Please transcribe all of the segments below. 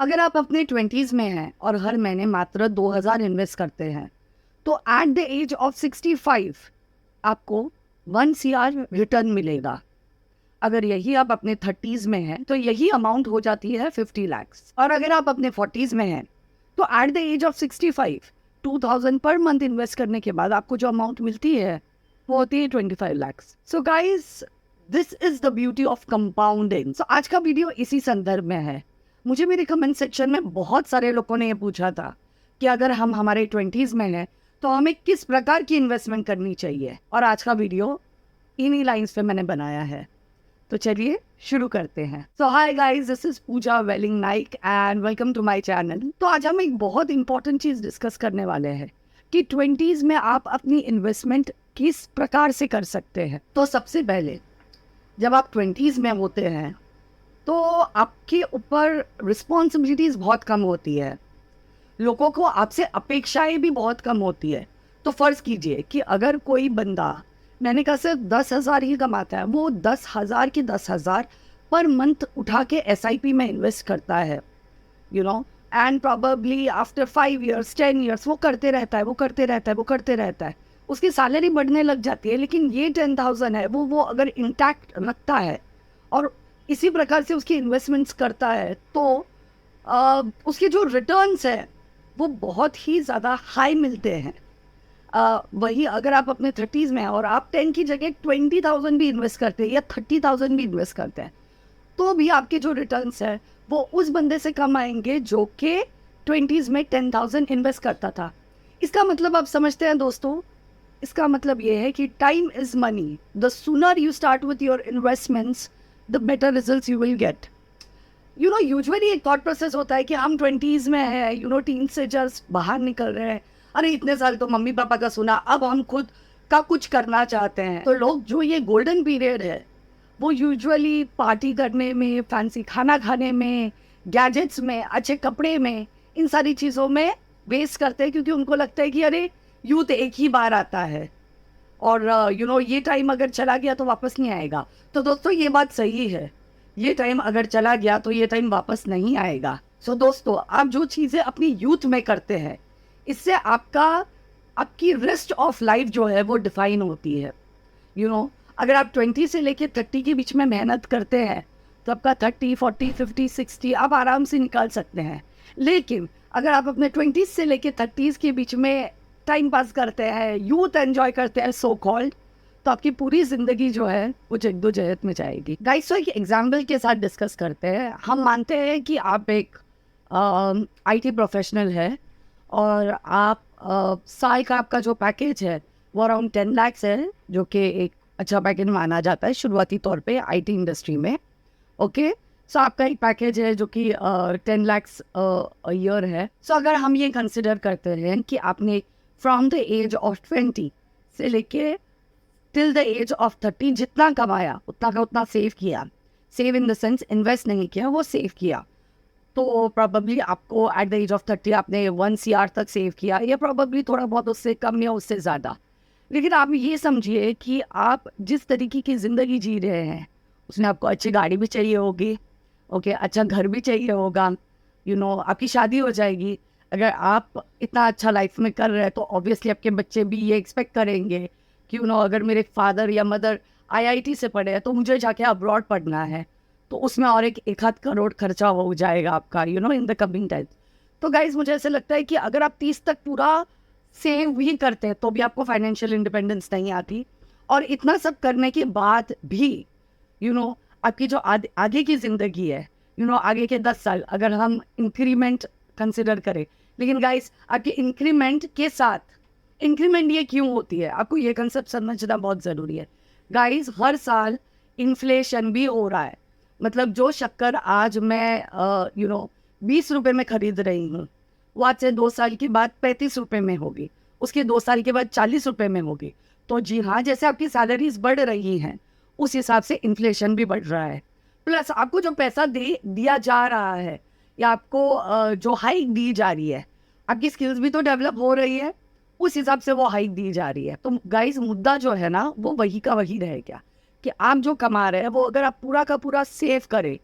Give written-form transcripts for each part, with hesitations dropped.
अगर आप अपने 20s में हैं और हर महीने मात्र 2000 इन्वेस्ट करते हैं तो एट द एज ऑफ 65 आपको 1 CR रिटर्न मिलेगा। अगर यही आप अपने 30s में हैं तो यही अमाउंट हो जाती है 50 lakhs। और अगर आप अपने 40s में हैं तो at the age of 65 2000 per month invest करने के बाद आपको जो अमाउंट मिलती है वो होती है 25 lakhs। So guys, this is the beauty of compounding. So आज का वीडियो इसी संदर्भ में है। मुझे मेरे कमेंट सेक्शन में बहुत सारे लोगों ने ये पूछा था कि अगर हम हमारे 20s में हैं तो हमें किस प्रकार की इन्वेस्टमेंट करनी चाहिए, और आज का वीडियो इन्हीं लाइंस पे मैंने बनाया है। तो चलिए शुरू करते हैं। So hi guys, this is Pooja Veling Naik and welcome to my channel. तो आज हम एक बहुत इंपॉर्टेंट चीज डिस्कस करने वाले हैं कि 20s में आप अपनी इन्वेस्टमेंट किस प्रकार से कर सकते हैं। तो सबसे पहले जब आप 20s में होते हैं तो आपके ऊपर रिस्पॉन्सिबिलिटीज बहुत कम होती है, लोगों को आपसे अपेक्षाएं भी बहुत कम होती है। तो फर्ज कीजिए कि अगर कोई बंदा, मैंने कहा सिर्फ 10,000 ही कमाता है, वो 10,000 के 10,000 पर मंथ उठा के SIP में इन्वेस्ट करता है, and probably after 5 years 10 years वो करते रहता है, उसकी सैलरी बढ़ने लग जाती है। लेकिन ये 10,000 है वो अगर इंटैक्ट रखता है और इसी प्रकार से उसकी इन्वेस्टमेंट्स करता है तो उसके जो रिटर्न्स है वो बहुत ही ज़्यादा हाई मिलते हैं। वही अगर आप अपने 30s में हैं और आप 10 की जगह 20,000 भी इन्वेस्ट करते हैं या 30,000 भी इन्वेस्ट करते हैं तो भी आपके जो रिटर्न्स है वो उस बंदे से कम आएंगे जो कि 20s में 10,000 इन्वेस्ट करता था। इसका मतलब आप समझते हैं दोस्तों, इसका मतलब ये है कि time is money. The sooner you start with your investments the better results you will get. Usually एक थॉट प्रोसेस होता है कि हम 20s में हैं, टीन से जस्ट बाहर निकल रहे हैं, अरे इतने साल तो मम्मी पापा का सुना, अब हम खुद का कुछ करना चाहते हैं। तो लोग जो ये गोल्डन पीरियड है वो यूजुअली पार्टी करने में, फैंसी खाना खाने में, गैजेट्स में, अच्छे कपड़े में, इन सारी चीज़ों में वेस्ट करते हैं, क्योंकि उनको लगता है कि अरे यूथ एक ही बार आता है और ये टाइम अगर चला गया तो वापस नहीं आएगा। तो दोस्तों ये बात सही है, ये टाइम अगर चला गया तो ये टाइम वापस नहीं आएगा। सो दोस्तों, आप जो चीज़ें अपनी यूथ में करते हैं इससे आपकी रेस्ट ऑफ लाइफ जो है वो डिफाइन होती है। अगर आप 20 से लेके 30 के बीच में मेहनत करते हैं तो आपका 30, 40, 50, 60 आप आराम से निकाल सकते हैं। लेकिन अगर आप अपने 20 से लेके 30 के बीच में टाइम पास करते हैं, यूथ एंजॉय करते हैं सो कॉल्ड, तो आपकी पूरी जिंदगी जो है वो जद्दोजहद में जाएगी। गाइस, तो एक एग्जाम्पल के साथ डिस्कस करते हैं। हम मानते हैं कि आप एक IT प्रोफेशनल है और आप साल का आपका जो पैकेज है वो अराउंड 10 lakhs है, जो कि एक अच्छा पैकेज माना जाता है शुरुआती तौर पे IT इंडस्ट्री में। ओके, सो आपका एक पैकेज है जो कि 10 lakhs ईयर है। सो अगर हम ये कंसिडर करते हैं कि आपने फ्रॉम द एज ऑफ 20 से लेके टिल द एज ऑफ 30 जितना कमाया उतना का उतना सेव किया, save in the sense invest नहीं किया, वो सेव किया, तो प्रॉबली आपको एट द एज ऑफ 30 आपने 1 CR तक सेव किया, या प्रॉबली थोड़ा बहुत उससे कम या उससे ज़्यादा। लेकिन आप ये समझिए कि आप जिस तरीके की ज़िंदगी जी रहे हैं उसमें आपको अच्छी गाड़ी भी चाहिए होगी, ओके, अच्छा घर भी चाहिए होगा, आपकी शादी हो जाएगी। अगर आप इतना अच्छा लाइफ में कर रहे हैं तो ऑब्वियसली आपके बच्चे भी ये एक्सपेक्ट करेंगे कि अगर मेरे फादर या मदर IIT से पढ़े हैं तो मुझे जाके अब्रॉड पढ़ना है, तो उसमें और एक आध करोड़ खर्चा हो जाएगा आपका इन द कमिंग टाइम। तो गाइज, मुझे ऐसे लगता है कि अगर आप 30 तक पूरा सेव भी करते हैं तो भी आपको फाइनेंशियल इंडिपेंडेंस नहीं आती। और इतना सब करने के बाद भी आपकी जो आगे की ज़िंदगी है, आगे के 10 साल अगर हम इंक्रीमेंट कंसिडर करें, लेकिन गाइस आपके इंक्रीमेंट के साथ, इंक्रीमेंट ये क्यों होती है आपको ये कंसेप्ट समझना बहुत ज़रूरी है। गाइस, हर साल इन्फ्लेशन भी हो रहा है। मतलब जो शक्कर आज मैं 20 रुपये में खरीद रही हूँ वो आज से 2 साल के बाद 35 रुपये में होगी, उसके 2 साल के बाद 40 रुपये में होगी। तो जी हाँ, जैसे आपकी सैलरीज बढ़ रही हैं उस हिसाब से इन्फ्लेशन भी बढ़ रहा है। प्लस आपको जो पैसा दिया जा रहा है या आपको जो हाइक दी जा रही है, आपकी स्किल्स भी तो डेवलप हो रही है, उस हिसाब से वो हाइक दी जा रही है। तो गाइस, मुद्दा जो है ना वो वही का वही रहेगा कि आप जो कमा रहे हैं वो अगर आप पूरा का पूरा सेव करें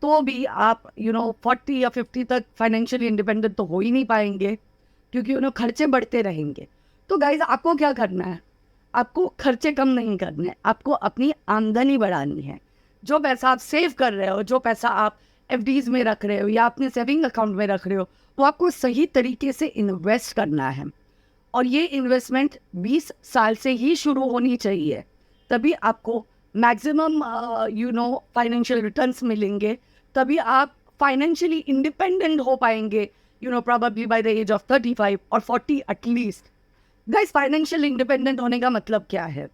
तो भी आप 40 या 50 तक फाइनेंशियली इंडिपेंडेंट तो हो ही नहीं पाएंगे, क्योंकि खर्चे बढ़ते रहेंगे। तो गाइज आपको क्या करना है, आपको खर्चे कम नहीं करने हैं, आपको अपनी आमदनी बढ़ानी है। जो पैसा आप सेव कर रहे हो, जो पैसा आप एफडीज में रख रहे हो या अपने सेविंग अकाउंट में रख रहे हो, वो आपको सही तरीके से इन्वेस्ट करना है। और ये इन्वेस्टमेंट 20 साल से ही शुरू होनी चाहिए, तभी आपको मैक्सिमम फाइनेंशियल रिटर्न्स मिलेंगे, तभी आप फाइनेंशियली इंडिपेंडेंट हो पाएंगे, probably by the age of 35 or 40 at least. Guys, financial independent होने का मतलब क्या है?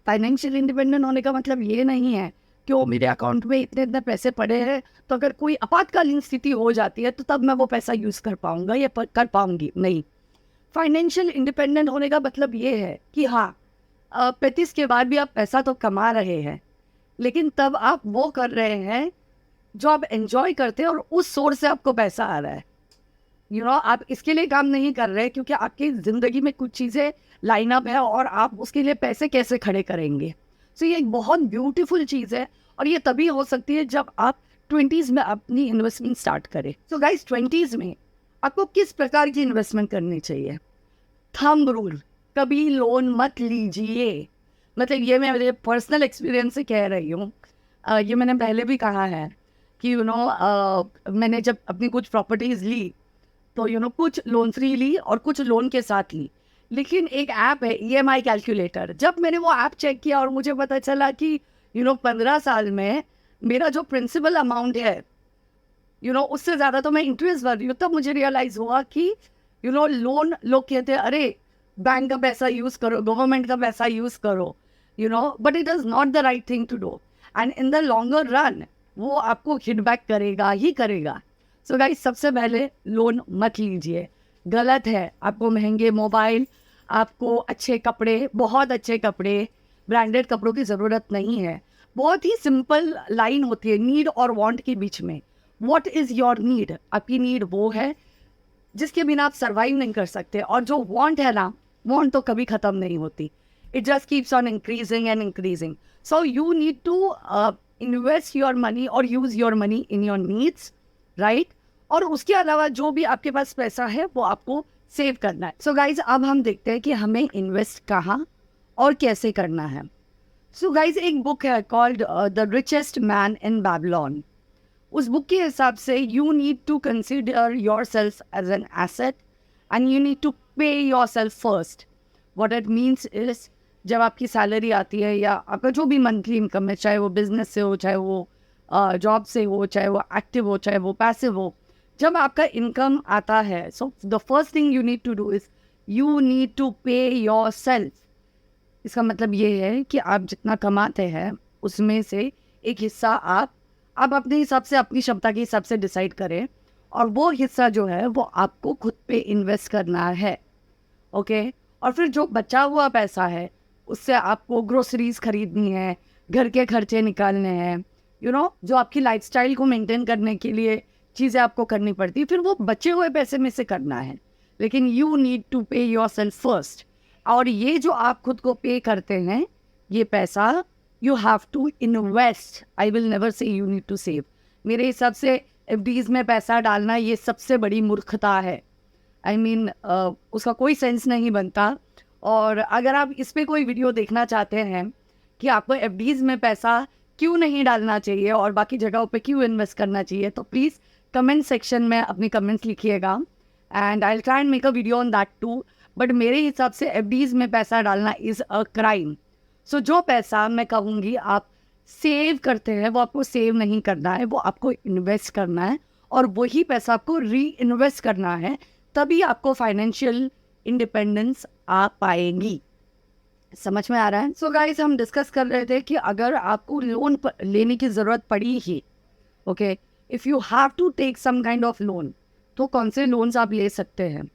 फाइनेंशियल इंडिपेंडेंट होने का मतलब ये नहीं है कि वो मेरे अकाउंट में इतने इतने पैसे पड़े हैं, तो अगर कोई आपातकालीन स्थिति हो जाती है तो तब मैं वो पैसा यूज़ कर पाऊंगा या कर पाऊंगी, नहीं। फाइनेंशियल इंडिपेंडेंट होने का मतलब ये है कि हाँ, 35 के बाद भी आप पैसा तो कमा रहे हैं, लेकिन तब आप वो कर रहे हैं जो आप एंजॉय करते हैं और उस सोर्स से आपको पैसा आ रहा है। आप इसके लिए काम नहीं कर रहे क्योंकि आपकी ज़िंदगी में कुछ चीज़ें लाइन अप है और आप उसके लिए पैसे कैसे खड़े करेंगे। सो ये एक बहुत ब्यूटीफुल चीज़ है, और ये तभी हो सकती है जब आप 20s में अपनी इन्वेस्टमेंट स्टार्ट करें। सो गाइस, 20s में आपको किस प्रकार की इन्वेस्टमेंट करनी चाहिए? थंब रूल, कभी लोन मत लीजिए। मतलब ये मैं मेरे पर्सनल एक्सपीरियंस से कह रही हूँ। ये मैंने पहले भी कहा है कि मैंने जब अपनी कुछ प्रॉपर्टीज़ ली तो कुछ लोन फ्री ली और कुछ लोन के साथ ली। लेकिन एक ऐप है EMI कैलकुलेटर, जब मैंने वो ऐप चेक किया और मुझे पता चला कि 15 साल में मेरा जो प्रिंसिपल अमाउंट है उससे ज़्यादा तो मैं इंटरेस्ट भर रही हूँ, तब मुझे रियलाइज़ हुआ कि लोन, लोग कहते हैं अरे बैंक का पैसा यूज़ करो, गवर्नमेंट का पैसा यूज़ करो, but it is not the right thing to do, and in the longer run वो आपको हिट बैक करेगा ही करेगा। सो गाइस, सबसे पहले लोन मत लीजिए, गलत है। आपको महंगे मोबाइल, आपको अच्छे कपड़े, बहुत अच्छे कपड़े, ब्रांडेड कपड़ों की ज़रूरत नहीं है। बहुत ही सिंपल लाइन होती है नीड और वांट के बीच में। What is your need? आपकी नीड वो है जिसके बिना आप सर्वाइव नहीं कर सकते, और जो वांट है ना, वांट तो कभी ख़त्म नहीं होती। It just keeps on increasing and increasing. So you need to invest your money और use your money in your needs, right? और उसके अलावा जो भी आपके पास पैसा है वो आपको सेव करना है। सो गाइज, अब हम देखते हैं कि हमें इन्वेस्ट कहाँ और कैसे करना है। सो गाइज, एक बुक है called the richest man in Babylon. उस बुक के हिसाब से you need to consider your self as an asset and you need to pay your self first. What it means is, जब आपकी salary आती है या आपका जो भी मंथली इनकम है, चाहे वो बिजनेस से हो, चाहे वो जॉब से हो, चाहे वो एक्टिव हो, चाहे वो पैसिव हो, जब आपका इनकम आता है, so the first thing you need to do is you need to pay your self. इसका मतलब ये है कि आप जितना कमाते हैं उसमें से एक हिस्सा आप अपने हिसाब से, अपनी क्षमता के हिसाब से डिसाइड करें, और वो हिस्सा जो है वो आपको खुद पे इन्वेस्ट करना है, ओके? और फिर जो बचा हुआ पैसा है उससे आपको ग्रोसरीज खरीदनी है, घर के खर्चे निकालने हैं, जो आपकी लाइफस्टाइल को मेंटेन करने के लिए चीज़ें आपको करनी पड़ती है, फिर वो बचे हुए पैसे में से करना है। लेकिन you need to pay your self first. और ये जो आप खुद को पे करते हैं, ये पैसा you have to invest. I will never say you need to save. मेरे हिसाब से एफडीज में पैसा डालना ये सबसे बड़ी मूर्खता है। आई मीन उसका कोई सेंस नहीं बनता। और अगर आप इस पर कोई वीडियो देखना चाहते हैं कि आपको एफडीज में पैसा क्यों नहीं डालना चाहिए और बाकी जगहों पे क्यों इन्वेस्ट करना चाहिए, तो प्लीज़ कमेंट सेक्शन में अपनी कमेंट्स लिखिएगा, and I will try and make a video on that too. But मेरे हिसाब से एफडीज में पैसा डालना इज़ अ क्राइम। सो जो पैसा मैं कहूँगी आप सेव करते हैं, वो आपको सेव नहीं करना है, वो आपको इन्वेस्ट करना है, और वही पैसा आपको री इन्वेस्ट करना है, तभी आपको फाइनेंशियल इंडिपेंडेंस आ पाएगी। समझ में आ रहा है? सो गाइस, हम डिस्कस कर रहे थे कि अगर आपको लोन लेने की ज़रूरत पड़ी ही, okay, if you have to take some kind of loan, तो कौन से लोन्स आप ले सकते हैं?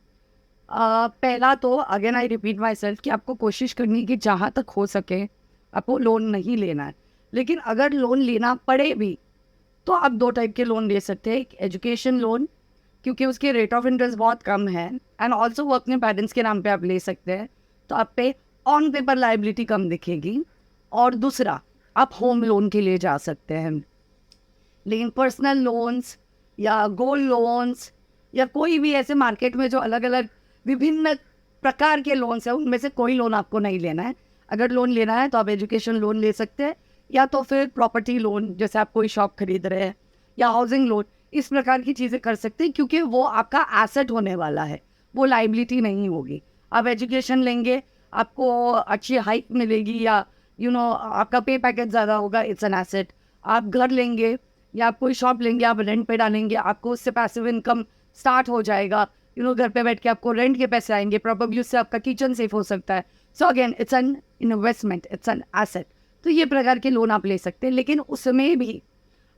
पहला तो again I repeat my self कि आपको कोशिश करनी है कि जहाँ तक हो सके आपको लोन नहीं लेना है। लेकिन अगर लोन लेना पड़े भी तो आप 2 टाइप के लोन ले सकते हैं। एक एजुकेशन लोन, क्योंकि उसके रेट ऑफ इंटरेस्ट बहुत कम है, एंड ऑल्सो वो अपने पेरेंट्स के नाम पे आप ले सकते हैं, तो आप पे ऑन पेपर लाइबिलिटी कम दिखेगी। और दूसरा, आप होम लोन के लिए जा सकते हैं। लेकिन पर्सनल लोन्स या गोल्ड लोन्स या कोई भी ऐसे मार्केट में जो अलग अलग विभिन्न प्रकार के लोन्स हैं, उनमें से कोई लोन आपको नहीं लेना है। अगर लोन लेना है तो आप एजुकेशन लोन ले सकते हैं, या तो फिर प्रॉपर्टी लोन, जैसे आप कोई शॉप खरीद रहे हैं, या हाउसिंग लोन, इस प्रकार की चीज़ें कर सकते हैं, क्योंकि वो आपका एसेट होने वाला है, वो लाइबिलिटी नहीं होगी। आप एजुकेशन लेंगे, आपको अच्छी हाइक मिलेगी, या आपका पे पैकेज ज़्यादा होगा, इट्स एन एसेट। आप घर लेंगे या आप कोई शॉप लेंगे, आप रेंट पे डालेंगे, आपको उससे पैसिव इनकम स्टार्ट हो जाएगा। घर पे बैठ के आपको रेंट के पैसे आएंगे, प्रॉब्लली उससे आपका किचन सेफ हो सकता है। So again it's an investment, it's an asset. तो ये प्रकार के लोन आप ले सकते हैं, लेकिन उसमें भी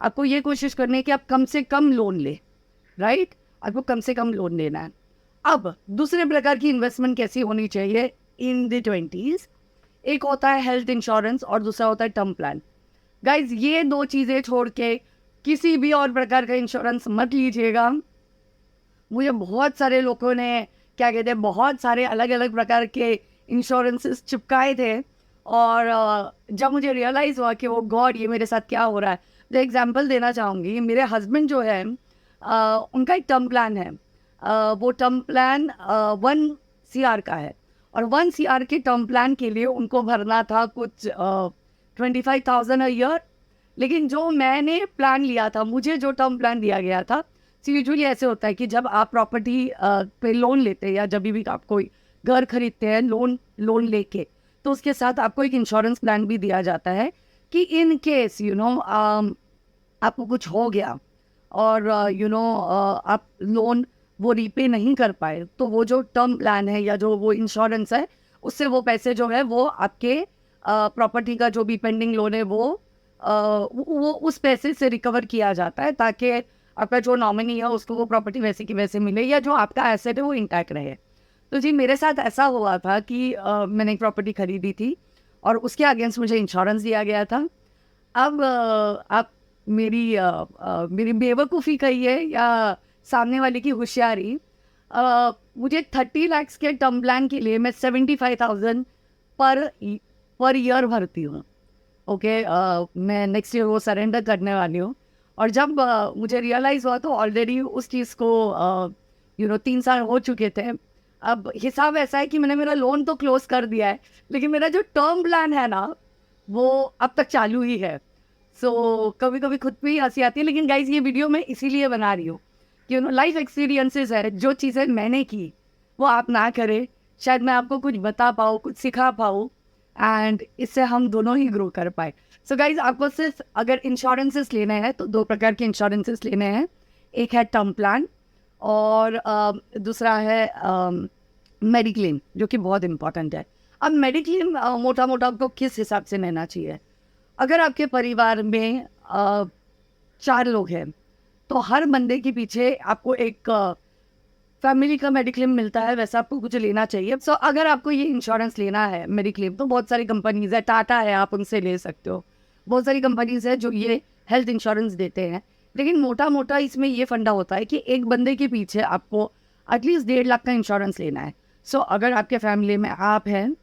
आपको ये कोशिश करनी है कि आप कम से कम लोन ले, राइट? आपको कम से कम लोन लेना है। अब दूसरे प्रकार की इन्वेस्टमेंट कैसी होनी चाहिए इन द 20s? एक होता है हेल्थ इंश्योरेंस और दूसरा होता है टर्म प्लान। गाइज, ये दो चीज़ें छोड़ के किसी भी और प्रकार का इंश्योरेंस मत लीजिएगा। मुझे बहुत सारे लोगों ने क्या कहते हैं, बहुत सारे अलग अलग प्रकार के इंश्योरेंसेस चिपकाए थे, और जब मुझे रियलाइज़ हुआ कि वो गॉड, ये मेरे साथ क्या हो रहा है, तो एग्जांपल देना चाहूँगी। मेरे हस्बैंड जो है, उनका एक टर्म प्लान है। वो टर्म प्लान 1 CR का है, और 1 CR के टर्म प्लान के लिए उनको भरना था कुछ 25,000 अ ईयर। लेकिन जो मैंने प्लान लिया था, मुझे जो टर्म प्लान दिया गया था, यूजुअली ऐसे होता है कि जब आप प्रॉपर्टी पे लोन लेते हैं, या जब भी आप कोई घर खरीदते हैं लोन लेके, तो उसके साथ आपको एक इंश्योरेंस प्लान भी दिया जाता है कि इन केस आपको कुछ हो गया और आप लोन वो रीपे नहीं कर पाए, तो वो जो टर्म प्लान है या जो वो इंश्योरेंस है, उससे वो पैसे जो है वो आपके प्रॉपर्टी का जो भी पेंडिंग लोन है वो उस पैसे से रिकवर किया जाता है, ताकि आपका जो नॉमिनी है उसको वो प्रॉपर्टी वैसे की वैसे मिले, या जो आपका एसेट है वो इंटैक्ट रहे। तो जी, मेरे साथ ऐसा हुआ था कि मैंने एक प्रॉपर्टी खरीदी थी और उसके अगेंस्ट मुझे इंश्योरेंस दिया गया था। अब आप मेरी बेवकूफ़ी कहिए या सामने वाले की होशियारी, मुझे 30 लाख के टर्म प्लान के लिए मैं 75,000 पर ईयर भरती हूँ। ओके, मैं नेक्स्ट ईयर वो सरेंडर करने वाली हूँ। और जब मुझे रियलाइज़ हुआ तो ऑलरेडी उस चीज़ को 3 साल हो चुके थे। अब हिसाब ऐसा है कि मैंने मेरा लोन तो क्लोज कर दिया है, लेकिन मेरा जो टर्म प्लान है ना, वो अब तक चालू ही है। सो कभी कभी खुद पे ही हंसी आती है। लेकिन गाइज, ये वीडियो मैं इसीलिए बना रही हूँ कि लाइफ एक्सपीरियंसेस है, जो चीज़ें मैंने की वो आप ना करें। शायद मैं आपको कुछ बता पाऊँ, कुछ सिखा पाऊँ, एंड इससे हम दोनों ही ग्रो कर पाए। सो गाइज, आपको सिर्फ अगर इंश्योरेंसेस लेने हैं तो 2 प्रकार के इंश्योरेंसेस लेने हैं। एक है टर्म प्लान और दूसरा है मेडिक्लेम, जो कि बहुत इंपॉर्टेंट है। अब मेडिक्लेम मोटा मोटा आपको किस हिसाब से लेना चाहिए? अगर आपके परिवार में 4 लोग हैं, तो हर बंदे के पीछे आपको एक फैमिली का मेडिक्लेम मिलता है, वैसा आपको कुछ लेना चाहिए। सो अगर आपको ये इंश्योरेंस लेना है मेडिक्लेम, तो बहुत सारी कंपनीज है, टाटा है, आप उनसे ले सकते हो। बहुत सारी कंपनीज है जो ये हेल्थ इंश्योरेंस देते हैं। लेकिन मोटा मोटा इसमें ये फंडा होता है कि एक बंदे के पीछे आपको एटलीस्ट 1.5 लाख का इंश्योरेंस लेना है। सो अगर आपके फैमिली में आप हैं,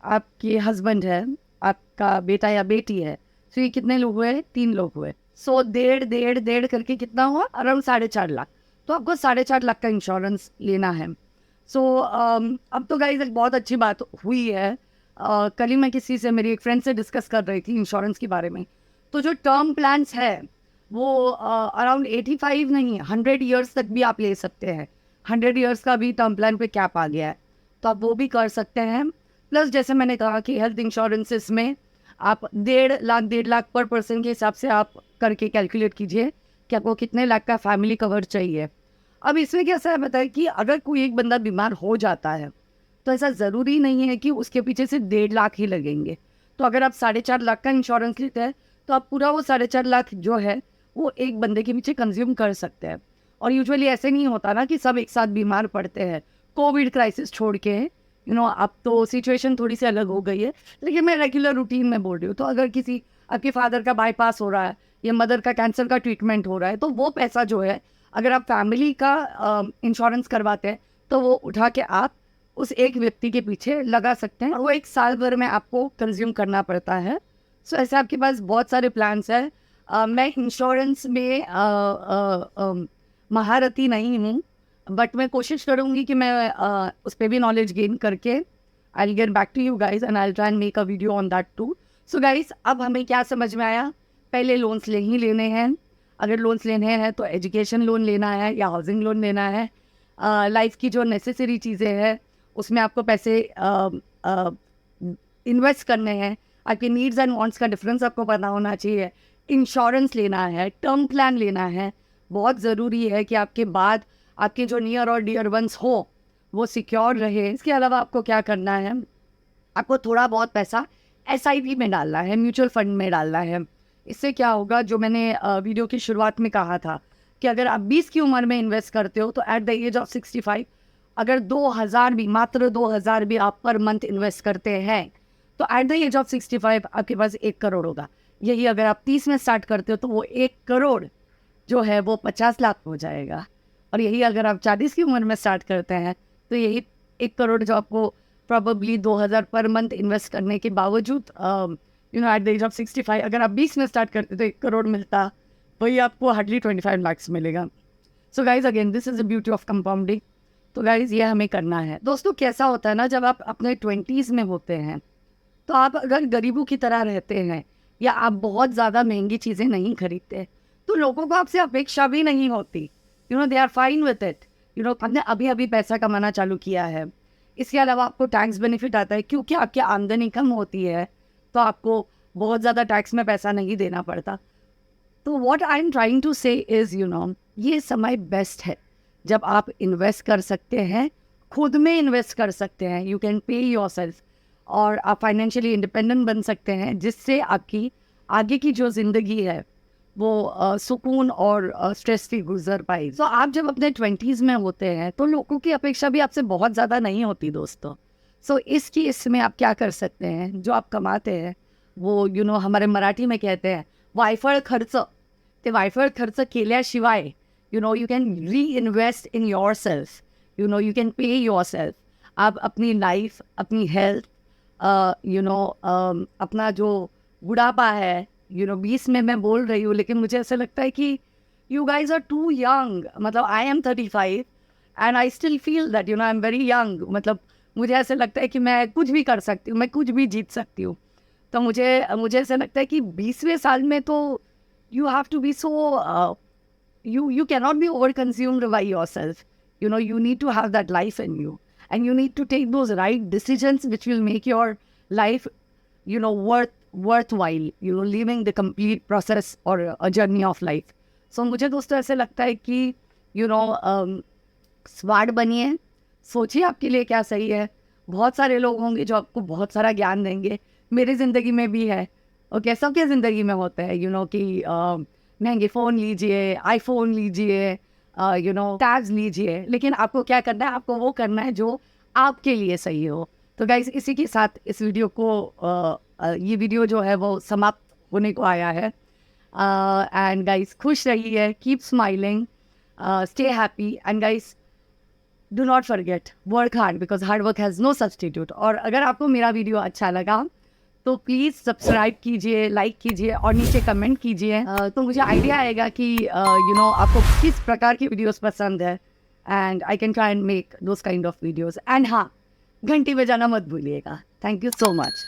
आपके हस्बैंड है, आपका बेटा या बेटी है, तो ये कितने लोग हुए? 3 लोग हुए। सो डेढ़ करके कितना हुआ? अराउंड 4.5 लाख। तो आपको 4.5 लाख का इंश्योरेंस लेना है। सो अब तो गाइस एक बहुत अच्छी बात हुई है। कल ही मैं किसी से, मेरी एक फ्रेंड से डिस्कस कर रही थी इंश्योरेंस के बारे में। तो जो टर्म प्लान्स है वो अराउंड 85 नहीं, 100 ईयर्स तक भी आप ले सकते हैं। 100 ईयर्स का भी टर्म प्लान पे कैप आ गया है, तो आप वो भी कर सकते हैं। प्लस जैसे मैंने कहा कि हेल्थ इंश्योरेंसेस में आप 1.5 लाख पर पर्सन के हिसाब से आप करके कैलकुलेट कीजिए कि आपको कितने लाख का फैमिली कवर चाहिए। अब इसमें कैसा है बताए कि अगर कोई एक बंदा बीमार हो जाता है, तो ऐसा ज़रूरी नहीं है कि उसके पीछे सिर्फ 1.5 लाख ही लगेंगे। तो अगर आप 4.5 लाख का इंश्योरेंस लेते हैं, तो आप पूरा वो 4.5 लाख जो है वो एक बंदे के पीछे कंज्यूम कर सकते हैं। और यूजुअली ऐसे नहीं होता ना कि सब एक साथ बीमार पड़ते हैं। कोविड क्राइसिस छोड़ के अब तो सिचुएशन थोड़ी सी अलग हो गई है, लेकिन मैं रेगुलर रूटीन में बोल रही हूँ। तो अगर किसी आपके फादर का बाईपास हो रहा है या मदर का कैंसर का ट्रीटमेंट हो रहा है, तो वो पैसा जो है अगर आप फैमिली का इंश्योरेंस करवाते हैं, तो वो उठा के आप उस एक व्यक्ति के पीछे लगा सकते हैं, और वो 1 साल भर में आपको कंज्यूम करना पड़ता है। सो ऐसे आपके पास बहुत सारे प्लान्स हैं। मैं इंश्योरेंस में महारथी नहीं हूँ, बट मैं कोशिश करूँगी कि मैं उस पर भी नॉलेज गेन करके I will get back to you guys and I will try and make a video on that too. So guys, अब हमें क्या समझ में आया, पहले लोन्स लेने हैं। अगर लोन्स लेने हैं तो एजुकेशन लोन लेना है या हाउसिंग लोन लेना है। लाइफ की जो नेसेसरी चीज़ें हैं उसमें आपको पैसे इन्वेस्ट करने हैं। आपके नीड्स एंड वांट्स का डिफरेंस आपको पता होना चाहिए। इंश्योरेंस लेना है, टर्म प्लान लेना है। बहुत ज़रूरी है कि आपके बाद आपके जो नियर और डियर वंस हो वो सिक्योर रहे। इसके अलावा आपको क्या करना है, आपको थोड़ा बहुत पैसा SIP में डालना है, म्यूचुअल फंड में डालना है। इससे क्या होगा, जो मैंने वीडियो की शुरुआत में कहा था कि अगर आप 20 की उम्र में इन्वेस्ट करते हो तो एट द एज ऑफ 65 अगर 2000 भी, मात्र 2000 भी आप पर मंथ इन्वेस्ट करते हैं तो एट द एज ऑफ 65 आपके पास 1 करोड़ होगा। यही अगर आप 30 में स्टार्ट करते हो तो वो 1 करोड़ जो है वो 50 लाख हो जाएगा। और यही अगर आप 40 की उम्र में स्टार्ट करते हैं तो यही 1 करोड़ जो आपको प्रॉबली 2000 पर मंथ इन्वेस्ट करने के बावजूद एट द एज ऑफ 65 अगर आप 20 में स्टार्ट करते तो 1 करोड़ मिलता, वही आपको हार्डली 25 लाख मिलेगा। So guys, again this is the beauty of compounding. तो गाइज, ये हमें करना है। दोस्तों, कैसा होता है ना, जब आप अपने 20s में होते हैं तो आप अगर गरीबों की तरह रहते हैं या आप बहुत ज़्यादा महंगी चीज़ें नहीं खरीदते तो लोगों को आपसे अपेक्षा भी नहीं होती। They are fine with it. हमने अभी अभी पैसा कमाना चालू किया है। इसके अलावा आपको टैक्स बेनिफिट आता है क्योंकि आपकी आमदनी कम होती है तो आपको बहुत ज़्यादा टैक्स में पैसा नहीं देना पड़ता। तो what I am trying to say is ये समय बेस्ट है जब आप इन्वेस्ट कर सकते हैं, खुद में इन्वेस्ट कर सकते हैं। यू कैन पे योरसेल्फ और आप फाइनेंशियली इंडिपेंडेंट बन सकते हैं, जिससे आपकी आगे की जो ज़िंदगी है वो सुकून और स्ट्रेस फ्री गुजर पाए। तो आप जब अपने 20s में होते हैं तो लोगों की अपेक्षा भी आपसे बहुत ज़्यादा नहीं होती दोस्तों। सो इस केस में आप क्या कर सकते हैं, जो आप कमाते हैं वो हमारे मराठी में कहते हैं वायफळ खर्च। ते वायफळ खर्च केल्याशिवाय यू कैन री invest in your self, you can pay your self. आप अपनी लाइफ, अपनी हेल्थ, अपना जो बुढ़ापा है 20 में मैं बोल रही हूँ, लेकिन मुझे ऐसा लगता है कि you guys are too young. मतलब I am 35 and I still feel that I am very young. मतलब मुझे ऐसा लगता है कि मैं कुछ भी कर सकती हूँ, मैं कुछ भी जीत सकती हूँ। तो मुझे ऐसा लगता है कि 20वें साल में तो you have to be so you cannot be over consumed by yourself. You need to have that life in you and you need to take those right decisions which will make your life worthwhile, living the complete process or a journey of life. So मुझे दोस्तों ऐसे लगता है कि smart बनिए, सोचिए आपके लिए क्या सही है। बहुत सारे लोग होंगे जो आपको बहुत सारा ज्ञान देंगे। मेरी ज़िंदगी में भी है, ओके, सबके ज़िंदगी में होता है कि महंगे फ़ोन लीजिए, आईफोन लीजिए, टैब्स लीजिए, लेकिन आपको क्या करना है, आपको वो करना है जो आपके लिए सही हो। तो गाइस, इसी के साथ इस वीडियो को ये वीडियो जो है वो समाप्त होने को आया है। एंड गाइस, खुश रहिए, keep smiling, stay happy and guys do not forget work hard because hard work has no substitute. और अगर आपको मेरा वीडियो अच्छा लगा तो प्लीज़ सब्सक्राइब कीजिए, लाइक कीजिए और नीचे कमेंट कीजिए, तो मुझे आइडिया आएगा कि आपको किस प्रकार की वीडियोस पसंद है and I can try and make those kind of videos. And हाँ, घंटी बजाना मत भूलिएगा। Thank you so much.